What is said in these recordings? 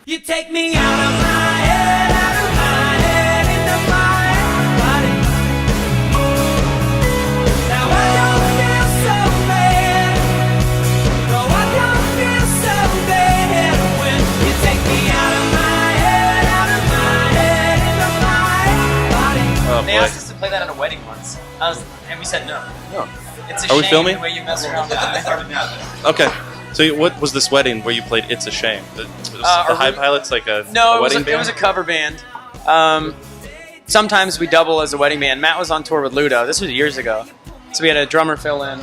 You take me out of my head, into my body. Now I don't feel so bad. No, I don't feel so bad when you take me out of my head, into my body. Oh, They boy. asked us to play that at a wedding once, and we said no. No. It's a Are we shame filming? the way you mess around with that. Okay. So what was this wedding where you played It's a Shame? Was the High Pilots like a No, wedding it band? was a cover band. Sometimes we double as a wedding band. Matt was on tour with Ludo. This was years ago. So we had a drummer fill in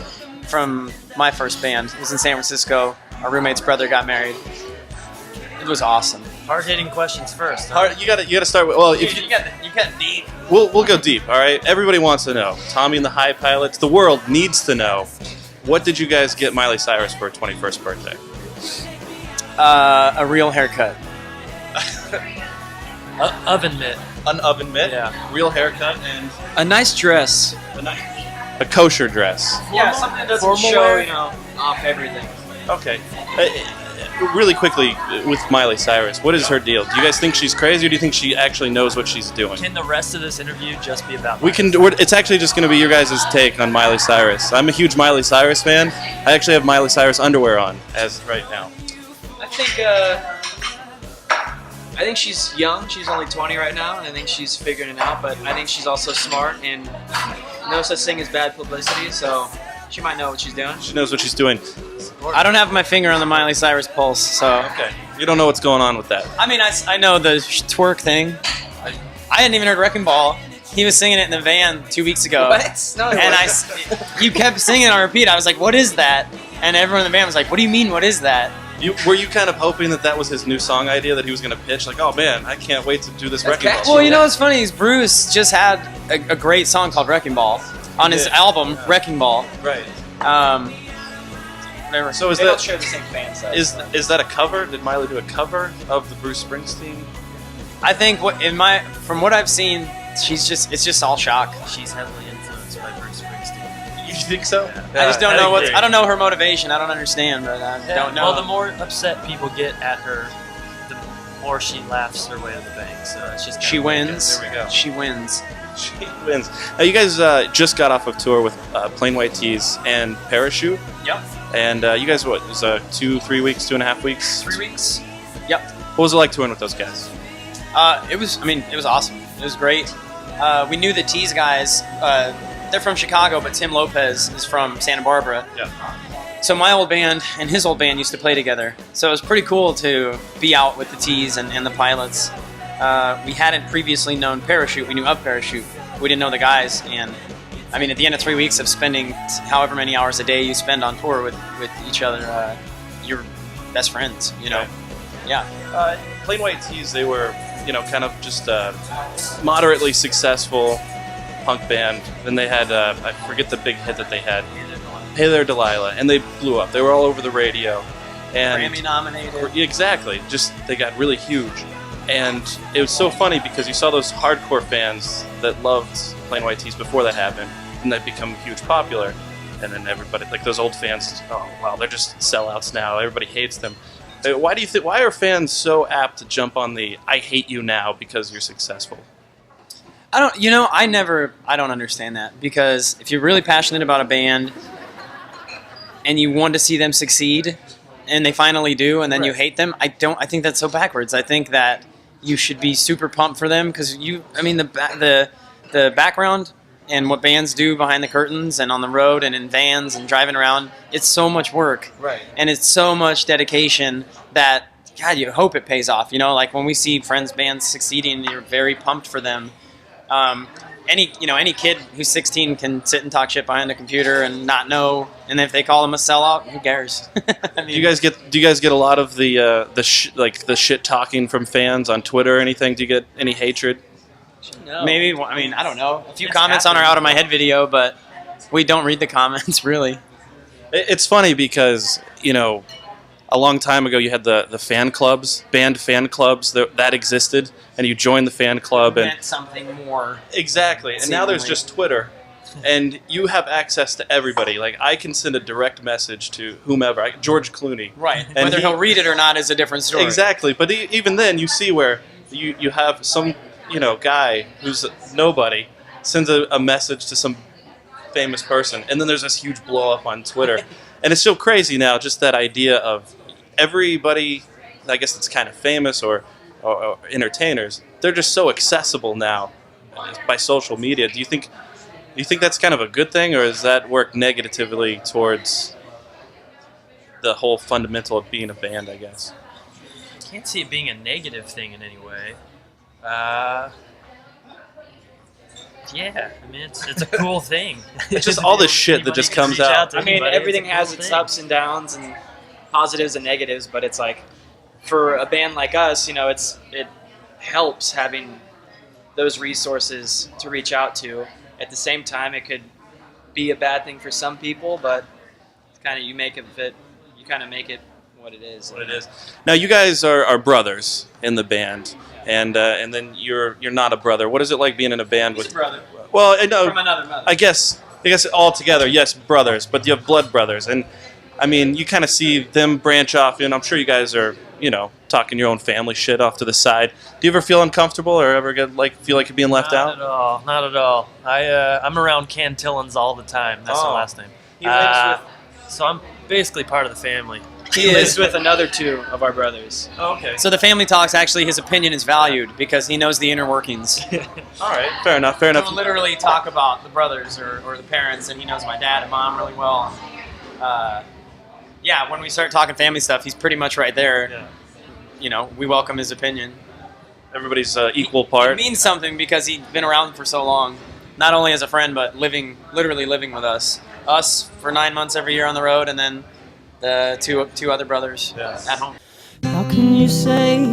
from my first band. It was in San Francisco. Our roommate's brother got married. It was awesome. Hard-hitting questions first. Huh? You gotta start with, well, if You got deep. we'll go deep, all right? Everybody wants to know. Tommy and the High Pilots, the world needs to know. What did you guys get Miley Cyrus for her 21st birthday? A real haircut. Oven mitt. An oven mitt, Yeah. real haircut, and A nice dress. a kosher dress. Yeah, something that doesn't Formal show, wear? off everything. Okay. Really quickly, with Miley Cyrus, what is her deal? Do you guys think she's crazy, or do you think she actually knows what she's doing? Can the rest of this interview just be about It's actually just going to be your guys' take on Miley Cyrus. I'm a huge Miley Cyrus fan. I actually have Miley Cyrus underwear on as right now. I think she's young. She's only 20 right now, and I think she's figuring it out. But I think she's also smart, and no such thing as bad publicity. So she might know what she's doing. She knows what she's doing. I don't have my finger on the Miley Cyrus pulse, so. Okay. You don't know what's going on with that. I mean, I know the twerk thing. I hadn't even heard Wrecking Ball. He was singing it in the van 2 weeks ago. What? No, And you kept singing on repeat. I was like, what is that? And everyone in the van was like, what do you mean, what is that? Were you kind of hoping that was his new song idea that he was going to pitch? Like, oh man, I can't wait to do this That's Wrecking Ball. catchy. Well, you know what's funny is Bruce just had a great song called Wrecking Ball on his Yeah. album, Wrecking Ball. Right. Whatever. So is They don't that share the same fan size. is that a cover? Did Miley do a cover of the Bruce Springsteen? I think from what I've seen, it's just all shock. She's heavily influenced by Bruce Springsteen. You think so? I just don't know I don't know her motivation. I don't understand, but I don't know. Well, the more upset people get at her, the more she laughs her way to the bank. So it's just She wins. There we go. She wins. She wins. Now, you guys just got off of tour with Plain White Tees and Parachute, Yep. and you guys it was 2-3 weeks, 2.5 weeks. 3 weeks. Yep. What was it like touring with those guys? It was awesome. It was great. We knew the Tease guys. They're from Chicago, but Tim Lopez is from Santa Barbara. Yeah. So my old band and his old band used to play together. So it was pretty cool to be out with the Tease and the Pilots. We hadn't previously known Parachute. We knew of Parachute. We didn't know the guys. And, I mean, at the end of 3 weeks of spending however many hours a day you spend on tour with each other, you're best friends, you know? Right. Yeah. Plain White Tees, they were, kind of just moderately successful punk band. Then they had, I forget the big hit that they had, Hey There Delilah, and they blew up. They were all over the radio. And Grammy nominated. Exactly. Just, they got really huge. And it was so funny because you saw those hardcore fans that loved Plain White Tees before that happened, and they've become huge popular. And then everybody, like those old fans, oh wow, they're just sellouts now. Everybody hates them. Why do you think? Why are fans so apt to jump on the "I hate you now" because you're successful? I don't understand that, because if you're really passionate about a band and you want to see them succeed and they finally do, and then you hate them, I think that's so backwards. I think that you should be super pumped for them, because the background and what bands do behind the curtains and on the road and in vans and driving around, it's so much work. Right. And it's so much dedication that, God, you hope it pays off. Like when we see friends' bands succeeding, you're very pumped for them. Any kid who's 16 can sit and talk shit behind a computer and not know, and if they call them a sellout, who cares? I mean, Do you guys get a lot of the shit talking from fans on Twitter or anything? Do you get any hatred? No. maybe. I mean, I don't know. A few It's comments on our happening. Out of My Head video, but we don't read the comments really. It's funny because a long time ago you had the fan clubs, band fan clubs that existed, and you joined the fan club and Meant something more. exactly. And now there's Seemingly. just Twitter, and you have access to everybody. Like, I can send a direct message to whomever, George Clooney. Right. And Whether he'll read it or not is a different story. Exactly. But even then, you see where you have some, guy who's nobody sends a message to some famous person, and then there's this huge blow up on Twitter. And it's so crazy now, just that idea of everybody, I guess it's kind of famous or entertainers, they're just so accessible now by social media. Do you think that's kind of a good thing, or does that work negatively towards the whole fundamental of being a band, I guess? I can't see it being a negative thing in any way. Yeah, I mean, it's a cool thing. It's just all this shit that just comes out. I mean, everything has its ups and downs and positives and negatives, but it's like, for a band like us, it helps having those resources to reach out to. At the same time, it could be a bad thing for some people, but it's kind of, you make it fit. You kind of make it what it is. What it is. Now, you guys are brothers in the band, and then you're not a brother. What is it like being in a band with? He's a brother. Well, I know. From another mother. I guess all together, yes, brothers, but you have blood brothers, and I mean, you kind of see them branch off, and I'm sure you guys are, talking your own family shit off to the side. Do you ever feel uncomfortable, or ever feel like you're being left out? Not at all. I'm around Cantillans all the time. That's the last name. He lives So I'm basically part of the family. He lives with another two of our brothers. Okay. So the family talks, actually, his opinion is valued because he knows the inner workings. All right. Fair enough. We'll literally talk about the brothers or the parents, and he knows my dad and mom really well. Yeah, when we start talking family stuff, he's pretty much right there. Yeah. We welcome his opinion. Everybody's equal part. It means something because he's been around for so long. Not only as a friend, but literally living with us. Us for 9 months every year on the road, and then the two other brothers at home. How can you say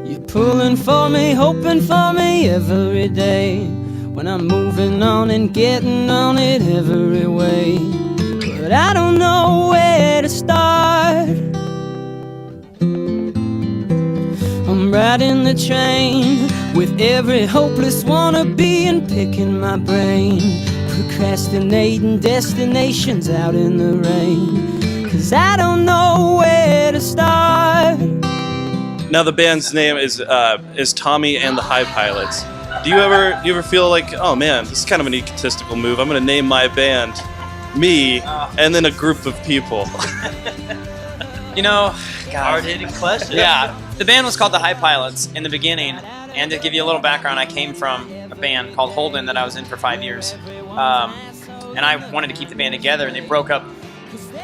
you're pulling for me, hoping for me every day, when I'm moving on and getting on it every way? But I don't know where to start. I'm riding the train with every hopeless wannabe and picking my brain, procrastinating destinations out in the rain, 'cause I don't know where to start. Now the band's name is Tommy and the High Pilots. Do you ever feel like, oh man, this is kind of an egotistical move? I'm going to name my band me and then a group of people. God. Hard-hitting question. Yeah, the band was called the High Pilots in the beginning, and to give you a little background, I came from a band called Holden that I was in for 5 years, and I wanted to keep the band together, and they broke up.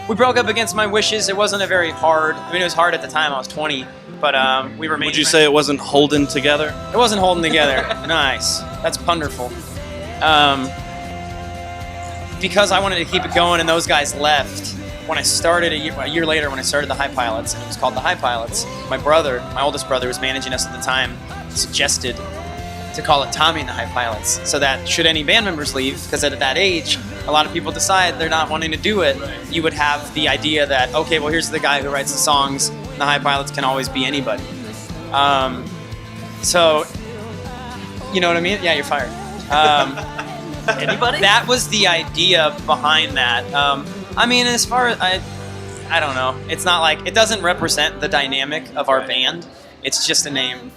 We broke up against my wishes. It wasn't a very hard. I mean, it was hard at the time. I was 20, but we were. Would you say it wasn't holding together? It wasn't holding together. Nice. That's wonderful. Because I wanted to keep it going, and those guys left. When I started a year later, when I started the High Pilots, and it was called the High Pilots, my oldest brother, who was managing us at the time, suggested to call it Tommy and the High Pilots, so that should any band members leave, because at that age, a lot of people decide they're not wanting to do it, you would have the idea that, okay, well, here's the guy who writes the songs, and the High Pilots can always be anybody. So, you know what I mean? Yeah, you're fired. Anybody? That was the idea behind that. I mean, as far as I don't know. It's not like, it doesn't represent the dynamic of our band. It's just a name.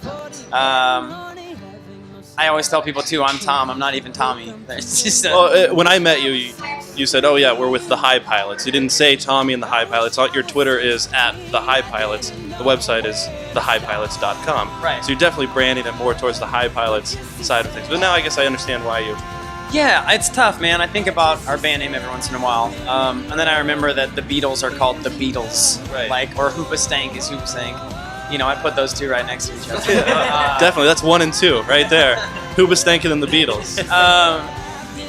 I always tell people too, I'm Tom. I'm not even Tommy. It's just when I met you, you said, "Oh yeah, we're with the High Pilots." You didn't say Tommy and the High Pilots. Your Twitter is @the High Pilots. The website is thehighpilots.com. Right. So you're definitely branding it more towards the High Pilots side of things. But now I guess I understand why you. Yeah, it's tough, man. I think about our band name every once in a while, and then I remember that the Beatles are called the Beatles, right? Or Hoopastank is Hoopastank. I put those two right next to each other. Definitely, that's 1 and 2 right there. Hoobastank and the Beatles.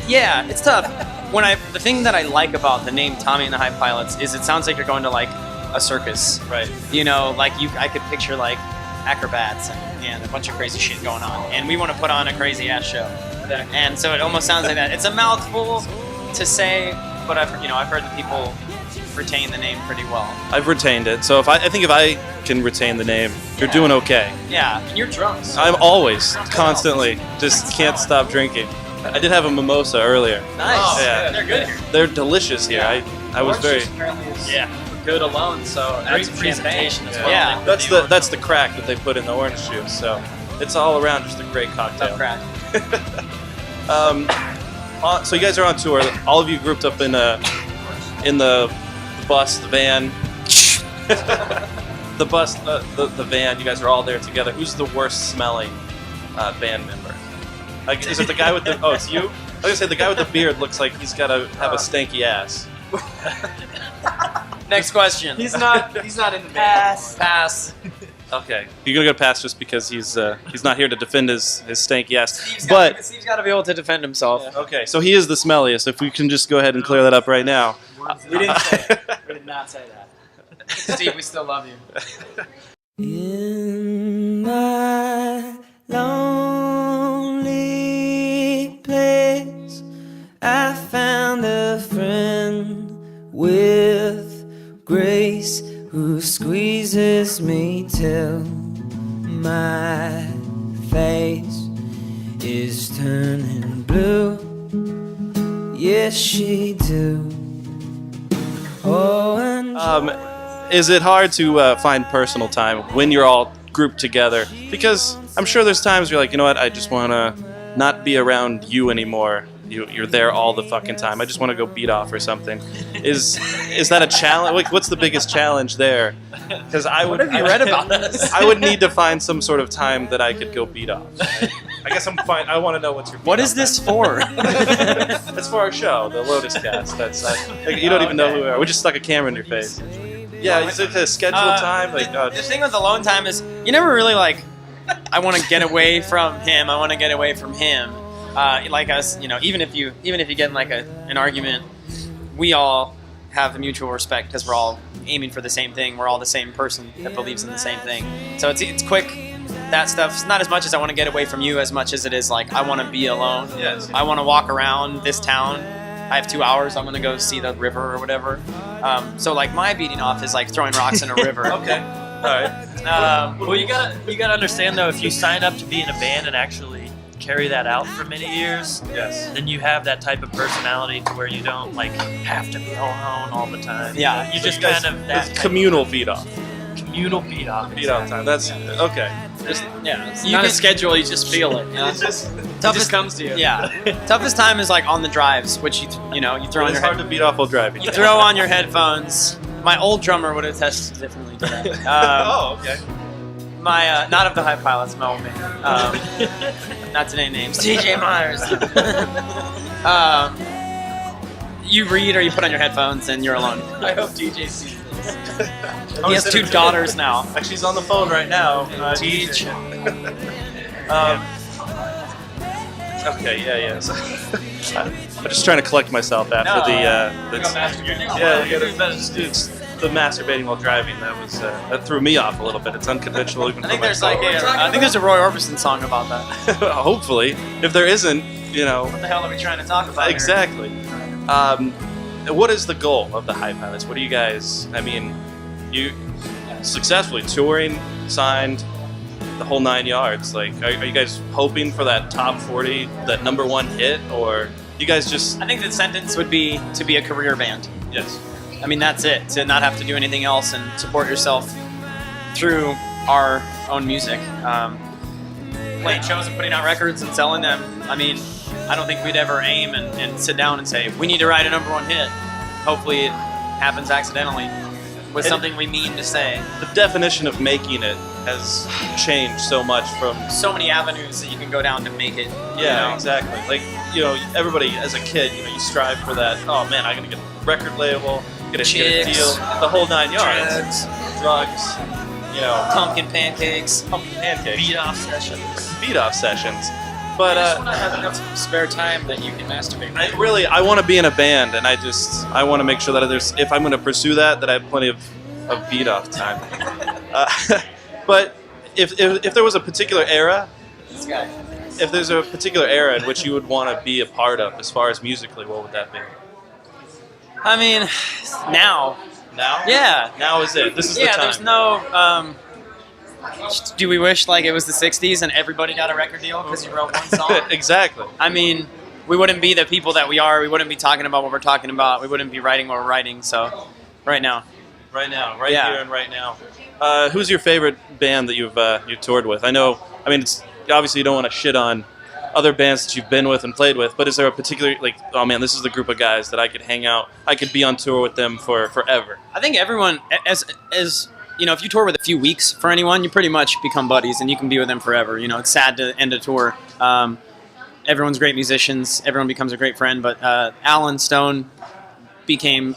Yeah, it's tough. The thing that I like about the name Tommy and the High Pilots is it sounds like you're going to like a circus, right? I could picture like acrobats and a bunch of crazy shit going on, and we want to put on a crazy ass show. And so it almost sounds like that. It's a mouthful to say, but I've heard that people retain the name pretty well. I've retained it, so I think if I can retain the name, you're doing okay. Yeah, and you're drunk. So. I'm always, constantly, just can't stop drinking. I did have a mimosa earlier. Nice. Oh, Yeah. They're good here. They're delicious here. I was Orange very. juice apparently is Yeah. good alone, so Great that's presentation as well. Yeah. That's the crack that they put in the orange juice. So it's all around just a great cocktail. Tough crack. So you guys are on tour. All of you grouped up in the bus, the van. The bus, the van. You guys are all there together. Who's the worst smelling band member? Like, is it the guy with the? Oh, it's you. I was gonna say the guy with the beard looks like he's gotta have a stanky ass. Next question. He's not in the Pass. Pass. Okay, you're gonna go past just because he's not here to defend his stanky ass. But Steve's got to be able to defend himself. okay, so he is the smelliest. If we can just go ahead and clear that up right now. We didn't say it. We did not say that. Steve, we still love you. In my lonely place, I found a friend with grace who squeezes me till my face is turning blue. Yes, she do. Oh, and Is it hard to find personal time when you're all grouped together? Because I'm sure there's times you're like, you know what, I just want to not be around you anymore. You're there all the fucking time. I just want to go beat off or something. Is that a challenge? Like, what's the biggest challenge there? Because I would. What have you read about this? I would need to find some sort of time that I could go beat off. I guess I'm fine. I want to know what's your. What is this for? That's for our show, the Lotuscast. That's like, you don't even know who we are. We just stuck a camera in your face. Yeah, is it a scheduled time? Like, the thing with alone time is you never really like. I want to get away from him. I want to get away from him. Like us, you know, even if you get in like an argument, we all have the mutual respect because we're all aiming for the same thing. We're all the same person that believes in the same thing. So it's quick. That stuff's not as much as I want to get away from you as much as it is like I want to be alone. Yes. I want to walk around this town. I have 2 hours. I'm gonna go see the river or whatever. So like my beating off is like throwing rocks in a river. Okay. All right. Well, you gotta understand though, if you sign up to be in a band and actually carry that out for many years, Yes. then you have that type of personality to where you don't like have to be alone all the time. Yeah. You So just you guys- kind of that it's communal beat off. communal beat off. Beat off time. That's okay. It's You not can- a schedule. You just feel it. You know? It's just It just comes to you. Yeah. Toughest time is like on the drives, which you throw on it's your hard head. to beat off while driving. You throw on your headphones. My old drummer would attest differently to that. Oh, okay. My not of the High Pilots, my old man. Not to name names. TJ Myers. You read or you put on your headphones and you're alone. I hope DJ sees this. He has 2 daughters now. Actually, she's on the phone right now. Teach. Okay, yeah. So, I'm just trying to collect myself after the masturbating while driving. That threw me off a little bit. It's unconventional even I think for there's myself. like I think there's a Roy Orbison song about that. Hopefully, if there isn't, you know. What the hell are we trying to talk about? Exactly. What is the goal of the High Pilots? What do you guys? I mean, you successfully touring, signed, the whole 9 yards. Like, are you guys hoping for that top 40, that #1 hit, or you guys just? I think the sentence would be to be a career band. Yes. I mean, that's it. To not have to do anything else and support yourself through our own music. Playing shows and putting out records and selling them. I mean, I don't think we'd ever aim and sit down and say, we need to write a #1 hit. Hopefully it happens accidentally with something we mean to say. The definition of making it has changed so much from. So many avenues that you can go down to make it. Yeah, exactly. Like, you know, everybody as a kid, you know, you strive for that. Oh man, I'm gonna get a record label, get a Chicks, deal, the whole 9 yards. Drugs, you know, Pumpkin pancakes. pumpkin pancakes, Beat off sessions. beat off sessions. But I just want to have enough spare time that you can masturbate. I want to be in a band, and I want to make sure that if I'm going to pursue that I have plenty of beat off time. But if there was a particular era, This guy. if there's a particular era in which you would want to be a part of, as far as musically, what would that be? I mean, now. Now? Yeah. Now is it. This is the Yeah, time. there's no. Do we wish like it was the '60s and everybody got a record deal because you wrote one song? Exactly. I mean, we wouldn't be the people that we are. We wouldn't be talking about what we're talking about. We wouldn't be writing what we're writing. So, right now. Right now, Yeah. here and right now. Who's your favorite band that you've toured with? I mean, it's, obviously you don't want to shit on other bands that you've been with and played with, but is there a particular, like, oh man, this is the group of guys that I could hang out, I could be on tour with them for forever? I think everyone, as if you tour with a few weeks for anyone, you pretty much become buddies and you can be with them forever. It's sad to end a tour. Everyone's great musicians. Everyone becomes a great friend, but Alan Stone became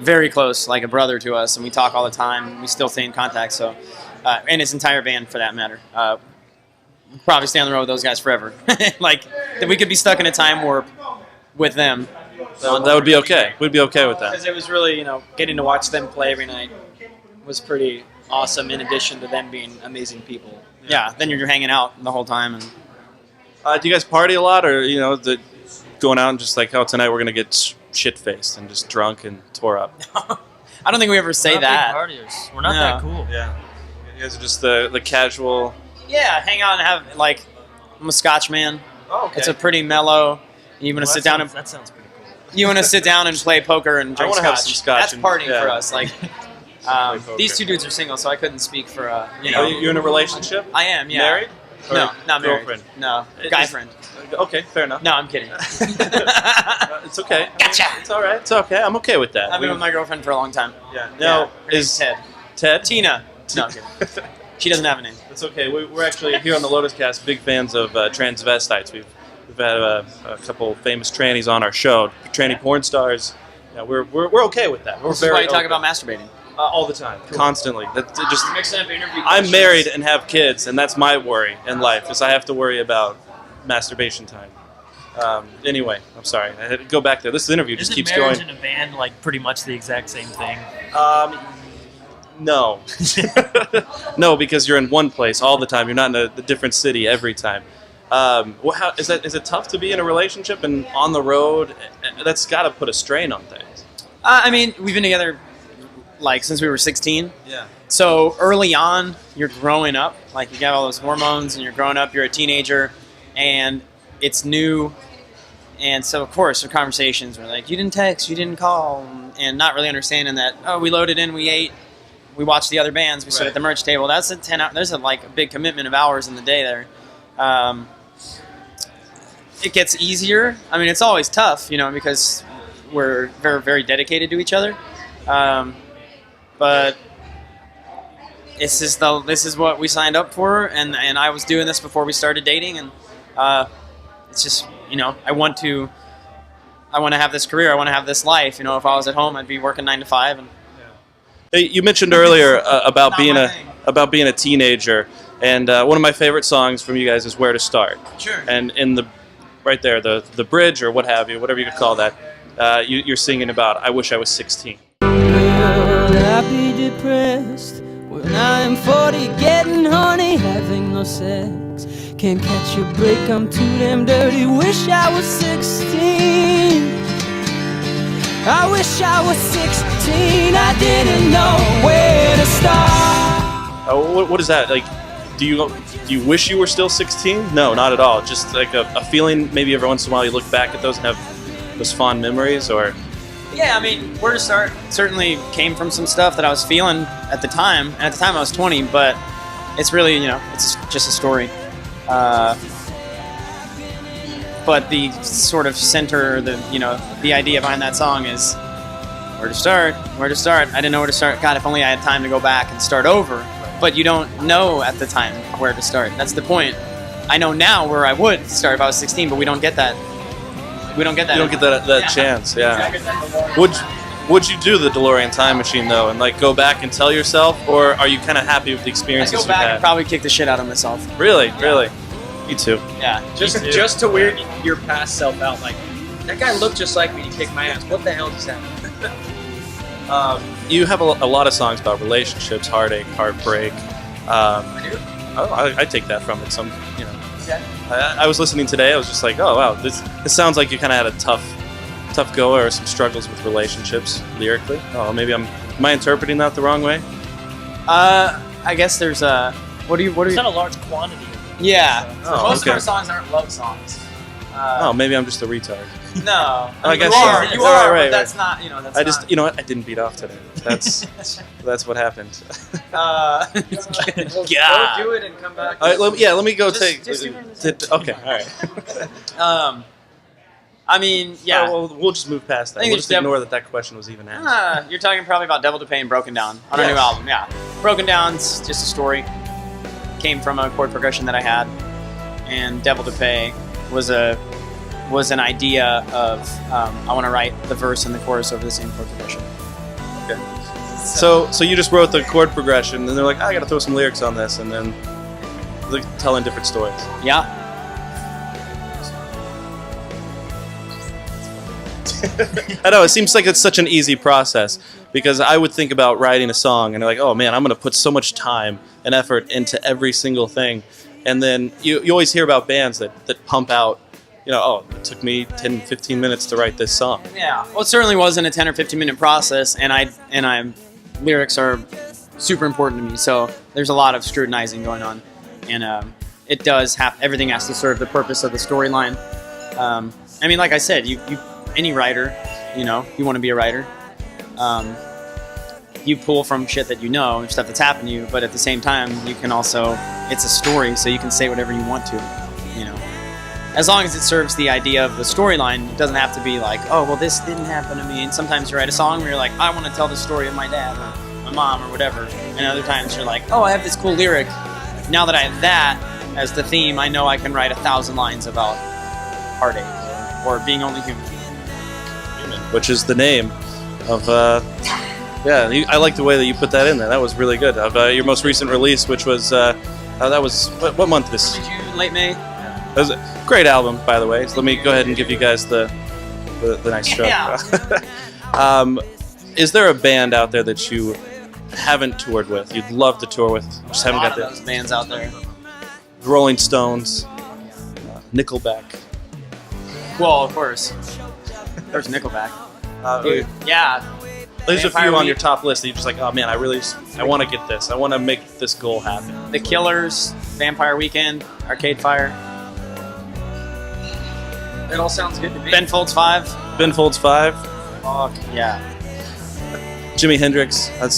very close, like a brother to us, and we talk all the time. We still stay in contact, so and his entire band, for that matter. Probably stay on the road with those guys forever. Like, that we could be stuck in a time warp with them. That would be okay. We'd be okay with that. Because it was really, getting to watch them play every night was pretty awesome, in addition to them being amazing people. Yeah, then you're hanging out the whole time. And Do you guys party a lot, or going out and just like, oh, tonight we're gonna get shit-faced and just drunk and tore up? I don't think we ever say We're not that. big partiers. We're not No. that cool. Yeah. You guys are just the casual... Yeah, hang out and have, like, I'm a Scotch man. Oh, okay. It's a pretty mellow. You want to sit down and that sounds pretty cool. you want to sit down and play poker and drink wanna scotch. have some scotch That's and- partying yeah. for us. Like, poker. these two dudes are single, so I couldn't speak for Are you in a relationship? I am, yeah. Married? Or No, not married. girlfriend? No, It- guy it's- friend. Okay, fair enough. No, I'm kidding. It's okay. Gotcha. It's all right. It's okay. I'm okay with that. I've been with my girlfriend for a long time. Yeah. Now, Her name's Ted. Ted? Tina. No, I'm kidding. She doesn't have a name. It's okay. We're actually here on the Lotuscast big fans of transvestites. We've had a couple famous trannies on our show, tranny porn stars. Yeah, we're okay with that. We're This is why you talk about masturbating. all the time, constantly. That just Mixing up interview I'm married and have kids, and that's my worry in life is I have to worry about masturbation time. Anyway, I'm sorry. I had to go back there. This interview just Isn't keeps marriage going. in a band like pretty much the exact same thing? No. No, because you're in one place all the time. You're not in a different city every time. How, is it tough to be in a relationship and on the road? That's got to put a strain on things. I mean, we've been together, like, since we were 16. Yeah. So early on, you're growing up. Like, you got all those hormones, and you're growing up. You're a teenager, and it's new. And so, of course, the conversations were like, you didn't text, you didn't call, and not really understanding that, oh, we loaded in, we ate, we watched the other bands, we stood at the merch table. That's a 10 hour, there's a big commitment of hours in the day there. It gets easier. I mean, it's always tough, because we're very, very dedicated to each other. But this is what we signed up for, and I was doing this before we started dating, and it's just, I want to have this career, I want to have this life. If I was at home, I'd be working 9 to 5. And Hey, you mentioned earlier about Not being my a thing. about being a teenager, and one of my favorite songs from you guys is "Where to Start." Sure. And in the right there, the bridge or what have you, whatever you could call that, you're singing about "I wish I was 16." Will I be depressed when I am 40, getting horny, having no sex? Can't catch a break, I'm too damn dirty. Wish I was 16. I wish I was 16. I didn't know where to start. What is that like? Do you wish you were still 16? No, not at all. Just like a feeling. Maybe every once in a while you look back at those and have those fond memories, or Yeah, I mean, Where to Start certainly came from some stuff that I was feeling at the time. And at the time I was 20, but it's really, it's just a story. But the sort of center, the idea behind that song is where to start, where to start. I didn't know where to start. God, if only I had time to go back and start over. But you don't know at the time where to start. That's the point. I know now where I would start if I was 16, but we don't get that. We don't get that. you don't get that chance. Yeah. Would you do the DeLorean time machine though, and like go back and tell yourself, or are you kind of happy with the I'd experiences go you've back had? and probably kick the shit out of myself. Really, really. Me too. Yeah. Just to weird your past self out, like, that guy looked just like me and he kicked my ass. What the hell just happened? You have a lot of songs about relationships, heartache, heartbreak. I take that from it. I was listening today. I was just like, oh wow, this sounds like you kind of had a tough go or some struggles with relationships lyrically. Oh, maybe am I interpreting that the wrong way? I guess there's a. What do you? It's not a large quantity. Yeah. Oh, Most okay. of our songs aren't love songs. Oh, maybe I'm just a retard. No, I guess you are. so. You All are, right, but that's not. That's I not. just, you know what? I didn't beat off today. That's what happened. Well, Yeah. Go do it and come back. All right, let me go take. just do it. Okay, all right. I mean, yeah. Oh, well, we'll just move past that. I think We'll it's just ignore that question was even asked. You're talking probably about Devil to Pay and Broken Down on our new Yes. album. Yeah, Broken Down's just a story. Came from a chord progression that I had, and Devil to Pay was an idea of I want to write the verse and the chorus over the same chord progression. Okay. So you just wrote the chord progression, and they're like, I got to throw some lyrics on this, and then they're telling different stories. Yeah. I know, it seems like it's such an easy process, because I would think about writing a song and they're like, oh man, I'm going to put so much time and effort into every single thing. And then you always hear about bands that pump out, oh, it took me 10, 15 minutes to write this song. Yeah. Well, it certainly wasn't a 10 or 15 minute process, and lyrics are super important to me. So there's a lot of scrutinizing going on, and it does have everything has to serve the purpose of the storyline. I mean, like I said, you any writer, you want to be a writer. You pull from shit that and stuff that's happened to you, but at the same time, you can also, it's a story, so you can say whatever you want to, As long as it serves the idea of the storyline, it doesn't have to be like, oh, well, this didn't happen to me. And sometimes you write a song where you're like, I want to tell the story of my dad or my mom or whatever. And other times you're like, oh, I have this cool lyric. Now that I have that as the theme, I know I can write 1,000 lines about heartache or being only human. Which is the name of, I like the way that you put that in there. That was really good. Of your most recent release, which was, that was, what month this? Early June, late May. That was a great album, by the way. So let me go ahead and give you guys the nice show. Yeah. Is there a band out there that you haven't toured with, you'd love to tour with, just haven't got those bands out there? the Rolling Stones, Nickelback. Well, of course. There's Nickelback. Dude, yeah. There's a Vampire few on Week. your top list that you're just like, oh man, I want to get this. I want to make this goal happen. The Killers, Vampire Weekend, Arcade Fire, It all sounds good to me. Ben Folds 5. Ben Folds 5, Fuck yeah. Jimi Hendrix. I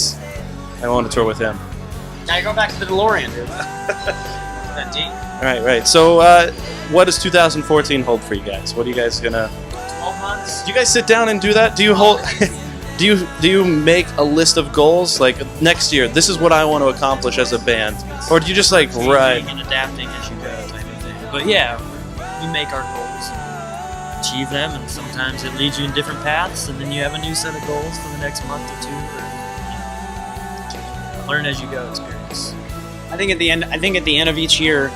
want to tour with him. Now you go back to the DeLorean, dude. That Jeep. Right. So, what does 2014 hold for you guys? What are you guys gonna? 12 months. Do you guys sit down and do that? Do you hold? Do you make a list of goals? Like next year, this is what I want to accomplish as a band, or do you just like right? Changing and adapting as you go type of thing. But yeah, we make our goals, achieve them, and sometimes it leads you in different paths, and then you have a new set of goals for the next month or two. Or, learn as you go experience. I think at the end of each year,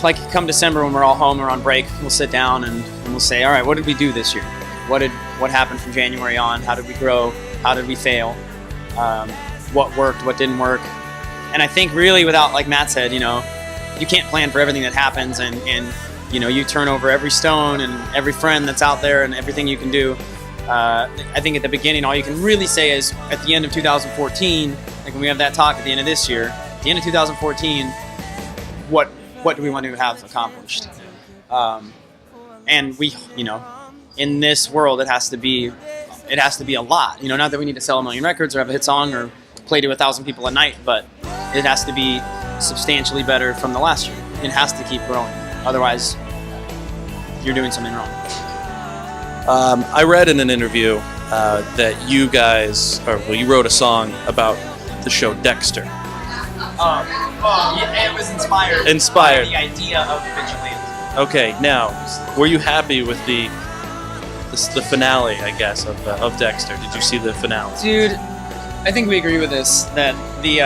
like come December when we're all home or on break, we'll sit down and we'll say, all right, what did we do this year? What happened from January on? How did we grow? How did we fail? What worked? What didn't work? And I think really without, like Matt said, you can't plan for everything that happens, and you turn over every stone and every friend that's out there and everything you can do. I think at the beginning, all you can really say is at the end of 2014, like when we have that talk at the end of this year, at the end of 2014, what do we want to have accomplished? And we, in this world, it has to be a lot. Not that we need to sell 1 million records or have a hit song or play to 1,000 people a night, but it has to be substantially better from the last year. It has to keep growing. Otherwise, you're doing something wrong. I read in an interview that you guys, you wrote a song about the show Dexter. Yeah, it was inspired. Inspired. By the idea of vigilante. Okay, now, were you happy with the finale, I guess, of Dexter? Did you see the finale? Dude, I think we agree with this, that the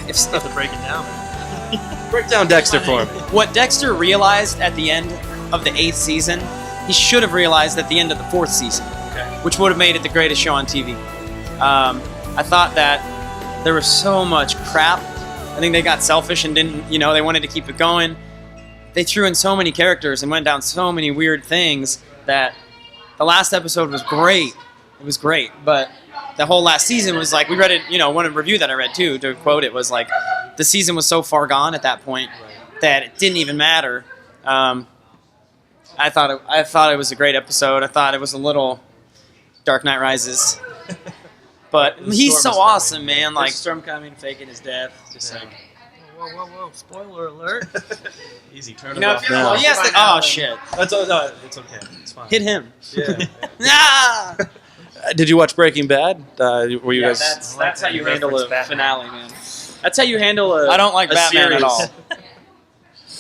Just have to break it down. Break down Dexter for me. what Dexter realized at the end of the 8th season, he should have realized at the end of the 4th season, which would have made it the greatest show on TV. I thought that there was so much crap. I think they got selfish and didn't, they wanted to keep it going. They threw in so many characters and went down so many weird things that the last episode was great. It was great, but the whole last season was like, we read it, one review that I read too, to quote it, was like, the season was so far gone at that point that it didn't even matter. I thought it was a great episode. I thought it was a little Dark Knight Rises, but The he's storm so is awesome, man. Like Like, Storm coming, faking his death, just like Whoa! Spoiler alert! Easy, turn you it know, off now. he has to. Oh shit! That's no, it's okay. It's fine. Hit him. Yeah. Ah! Did you watch Breaking Bad? Were you guys? that's how you handle a Batman. finale, man. That's how you handle a. I don't like a Batman at series. all.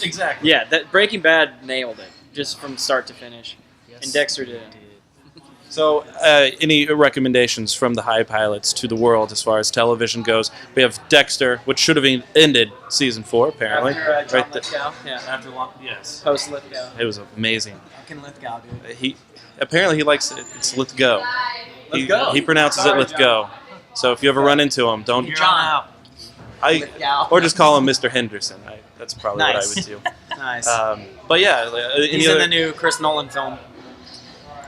Exactly. Yeah, that Breaking Bad nailed it just from start to finish, and Dexter did. So, any recommendations from the High Pilots to the world as far as television goes? We have Dexter, which should have ended season 4, apparently. After John Right there. Lithgow, yeah. After long, yes, Post Lithgow. it was amazing. Fucking Lithgow, dude. He apparently he likes it. It's Lithgow. Lithgow. He pronounces Sorry, it Lithgow. So if you ever run into him, don't John. Lithgow. or just call him Mr. Henderson. That's probably Nice. what I would do. Nice. But yeah, any He's in other- the new Chris Nolan film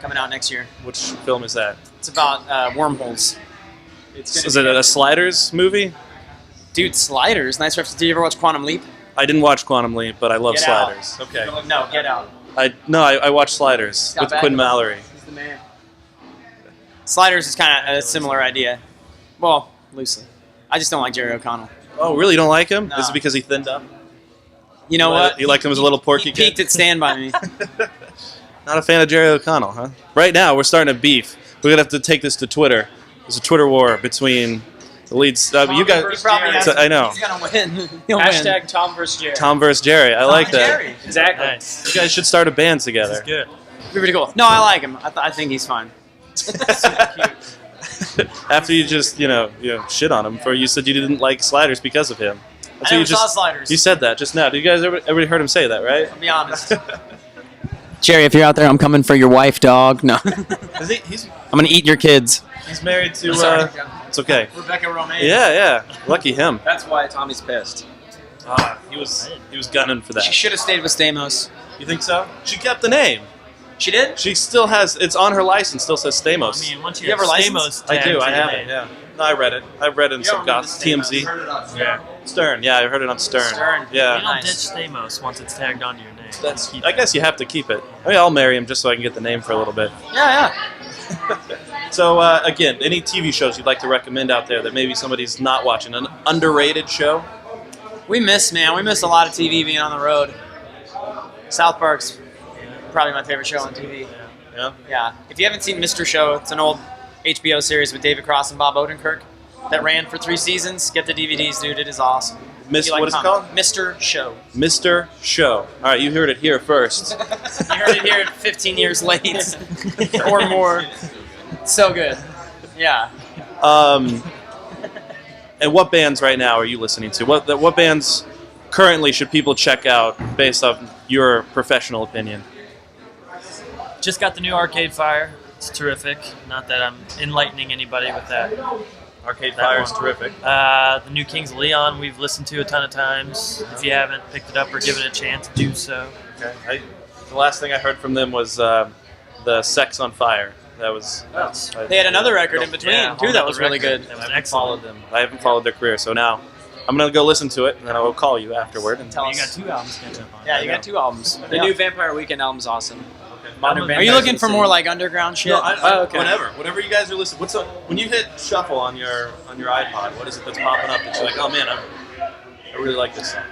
coming out next year. which film is that? It's about wormholes. Is it a Sliders movie? Dude, Sliders. Nice reference. Did you ever watch Quantum Leap? I didn't watch Quantum Leap, but I love Get Out. Sliders. Okay. No, Get Out. I watched Sliders Scott with Quinn Bakula. Mallory. He's the man. Sliders is kind of a similar idea. Well, loosely. I just don't like Jerry O'Connell. Oh, really? You don't like him? No. Is it because he thinned up? You know what? You liked him as a little porky He peaked kid? at Stand By Me. Not a fan of Jerry O'Connell, huh? Right now, we're starting a beef. We're gonna have to take this to Twitter. There's a Twitter war between the leads. You guys, versus Jerry. I know. He's gonna win. He'll Hashtag Tom versus Jerry. Tom versus Jerry. I like that. Jerry. Exactly. Nice. You guys should start a band This is together. good. Be pretty cool. No, I like him. I think he's fine. After you just shit on him for you said you didn't like Sliders because of him. That's I what never you saw just Sliders. you said that just now. Did you guys everybody heard him say that, right? I'll be honest. Jerry, if you're out there, I'm coming for your wife, dog. No. He's I'm gonna eat your kids. married to. Sorry. It's okay. Rebecca Romaine. Yeah. Lucky him. That's why Tommy's pissed. He was gunning for that. She should have stayed with Stamos. You think so? She kept the name. She did? She still has. It's on her license. Still says Stamos. I mean, once You you have have her Stamos license? I tagged do. to I the have name. it. Yeah. No, I read it. I've read it in You some don't remember TMZ. Stamos. Yeah. Stern. Yeah, I heard it on Stern. Stern. Yeah. You don't Nice. ditch Stamos once it's tagged onto your name. That's. Keep I guess you have to keep it. I mean, I'll marry him just so I can get the name for a little bit. Yeah. So again, any TV shows you'd like to recommend out there that maybe somebody's not watching? An underrated show? We miss a lot of TV being on the road. South Park's probably my favorite show on TV. Yeah. Yeah. If you haven't seen Mr. Show, it's an old HBO series with David Cross and Bob Odenkirk that ran for 3 seasons. Get the DVDs, dude. It is awesome. What is it called? Mr. Show. Mr. Show. All right, you heard it here first. You heard it here 15 years late or more. So good. Yeah. And what bands right now are you listening to? What bands currently should people check out based off your professional opinion? Just got the new Arcade Fire. It's terrific. Not that I'm enlightening anybody with that. Arcade That Fire is one. terrific. The new Kings of Leon we've listened to a ton of times. If you haven't picked it up or given it a chance, do so. Okay. The last thing I heard from them was the Sex on Fire. That was. They had another record in between, Yeah, too, that was really good. That was I haven't excellent. followed them. I haven't followed their career, so now I'm gonna go listen to it, and then I will call you afterward and Tell You us. got 2 albums to catch up on. Yeah, you got 2 albums. The new Vampire Weekend album's awesome. Modern Are you looking for more like underground shit? Okay. whatever you guys are listening. When you hit shuffle on your iPod? What is it that's popping up that you're like, oh man, I really like this song?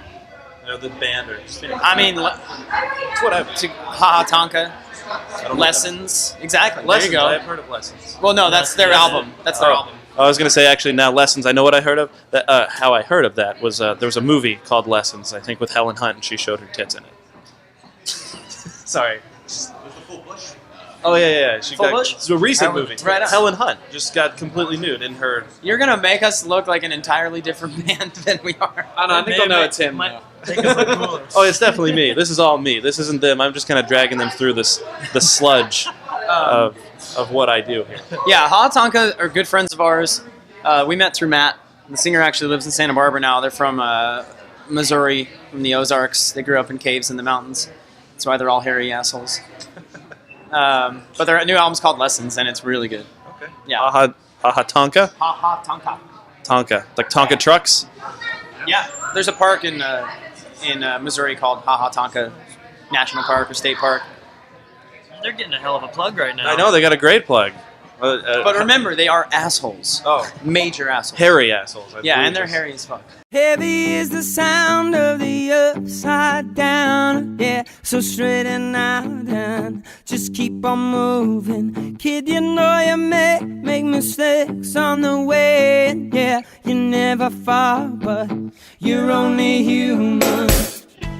The band or just I mean, it's whatever. Haha Tonka, I don't know. Lessons. Exactly. Lessons. There you I've go. heard of Lessons. Well, no, that's their album. That's their album. I was gonna say actually now Lessons. I know what I heard of. That how I heard of that was there was a movie called Lessons. I think with Helen Hunt, and she showed her tits in it. Sorry. Oh yeah. She Full got, Bush? It's a recent Helen- movie. right on. Helen Hunt just got completely nude in her. You're gonna make us look like an entirely different band than we are. I don't know. I think they'll know it's him. Might though. make us look cooler. Oh, it's definitely me. This is all me. This isn't them. I'm just kind of dragging them through the sludge of what I do here. Yeah, Haha Tonka are good friends of ours. We met through Matt. The singer actually lives in Santa Barbara now. They're from Missouri, from the Ozarks. They grew up in caves in the mountains. That's why they're all hairy assholes. But their new album's called Lessons, and it's really good. Okay. Yeah. Haha Tonka? Haha Tonka. Tonka. Like Tonka trucks? Yeah, there's a park in in Missouri called Hahatonka National Park or State Park. They're getting a hell of a plug right now. I know they got a great plug. But remember, they are assholes. Oh, Major assholes. hairy assholes. I Yeah, believe and they're this. hairy as fuck. Heavy is the sound of the upside down. Yeah, so straighten out and just keep on moving. Kid, you know you may make mistakes on the way. Yeah, you never fall, but you're only human.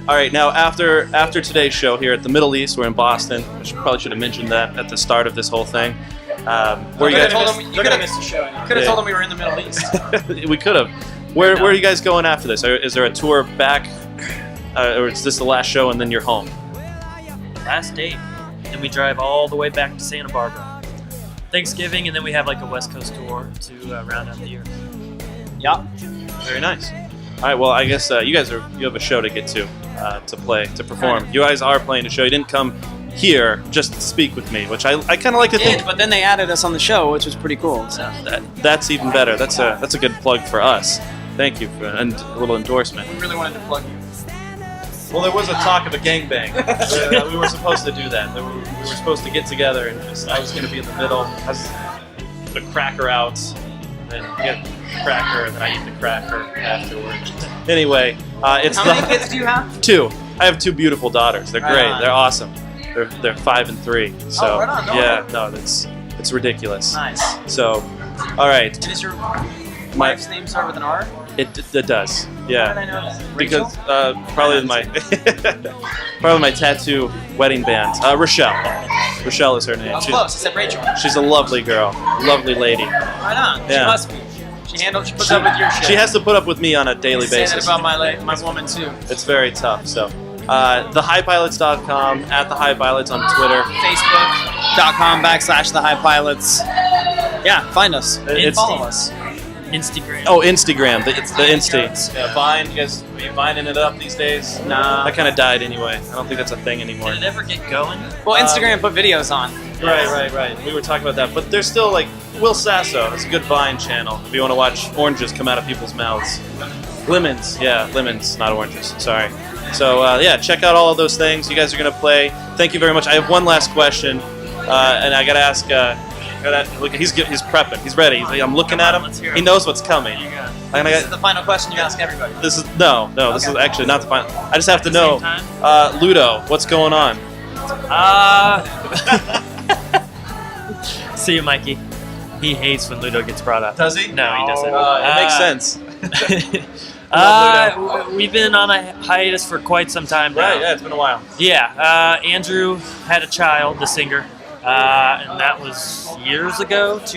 All right, now after today's show here at the Middle East, we're in Boston. Probably should have mentioned that at the start of this whole thing. Where you guys? You could have missed the show. You could have told them we were in the Middle East. We could have. Where are you guys going after this? Is there a tour back, or is this the last show and then you're home? Last date. Then we drive all the way back to Santa Barbara. Thanksgiving, and then we have like a West Coast tour to round out the year. Yeah. Very nice. All right, well, I guess you have a show to get to play, to perform. You guys are playing a show. You didn't come here just to speak with me, which I kind of like to think. But then they added us on the show, which was pretty cool. So. That's even better. That's a good plug for us. Thank you for a little endorsement. We really wanted to plug you. Well, there was a talk of a gangbang. We were supposed to do that. We were supposed to get together, and I was going to be in the middle. I was the cracker out, and you get the cracker, and then I eat the cracker afterwards. Anyway, it's How many kids do you have? 2. I have 2 beautiful daughters. They're Right great. on. They're awesome. They're 5 and 3. So Oh, right on, no yeah, way. no, it's ridiculous. Nice. So, all right, And is your my wife's name start with an R? it does. How Yeah. did I know that? Rachel? Because probably my tattoo wedding band. Rochelle. Rochelle is her name. Oh, close. I said Rachel. She's a lovely girl, lovely lady. Right on. She Yeah. must be. She puts up with your shit. She has to put up with me on a daily Say that basis. about my woman too. It's very tough. So, thehighpilots.com, at the High Pilots on Twitter. Facebook.com/thehighpilots. Yeah, find us. It's- Follow us. Instagram. Oh, Instagram. It's the Insta. Yeah, Vine. You guys, are you vining it up these days? Nah. That kind of died anyway. I don't think that's a thing anymore. Did it ever get going? Well, Instagram put videos on. Right. We were talking about that, but there's still like Will Sasso. It's a good Vine channel if you want to watch oranges come out of people's mouths. Lemons, not oranges. Sorry. So check out all of those things. You guys are gonna play. Thank you very much. I have one last question, and I gotta ask. Look, he's prepping. He's ready. I'm looking at him. Let's hear it. He knows what's coming. This is the final question you ask everybody. This is no. This is actually not the final. I just have to At the know, same time? Ludo, what's going on? See you, Mikey. He hates when Ludo gets brought up. Does he? No, he doesn't. It makes sense. We've been on a hiatus for quite some time now. Right? Yeah, it's been a while. Yeah, Andrew had a child, the singer, and that was 2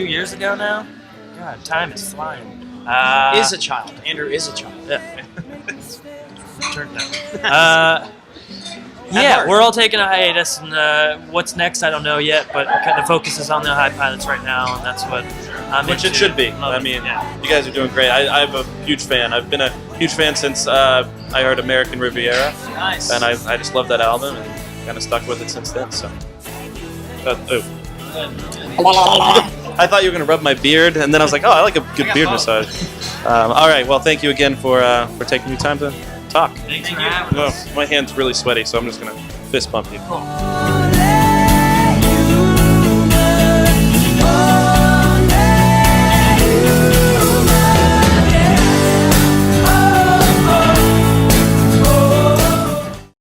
years ago now. God, time is flying. Is a child. Andrew is a child. Turned out. Yeah, heart. we're all taking a hiatus, and what's next, I don't know yet, but the focus is on the High Pilots right now, and that's what I'm Which it into. should be. Love I it. mean, Yeah. you guys are doing great. I'm a huge fan. I've been a huge fan since I heard American Riviera, Nice. and I just love that album and kind of stuck with it since then. So, I thought you were gonna rub my beard, and then I was like, oh, I like a good beard massage. All right, well, thank you again for taking your time to talk. Thanks for having us. My hand's really sweaty, so I'm just gonna fist bump you. Cool.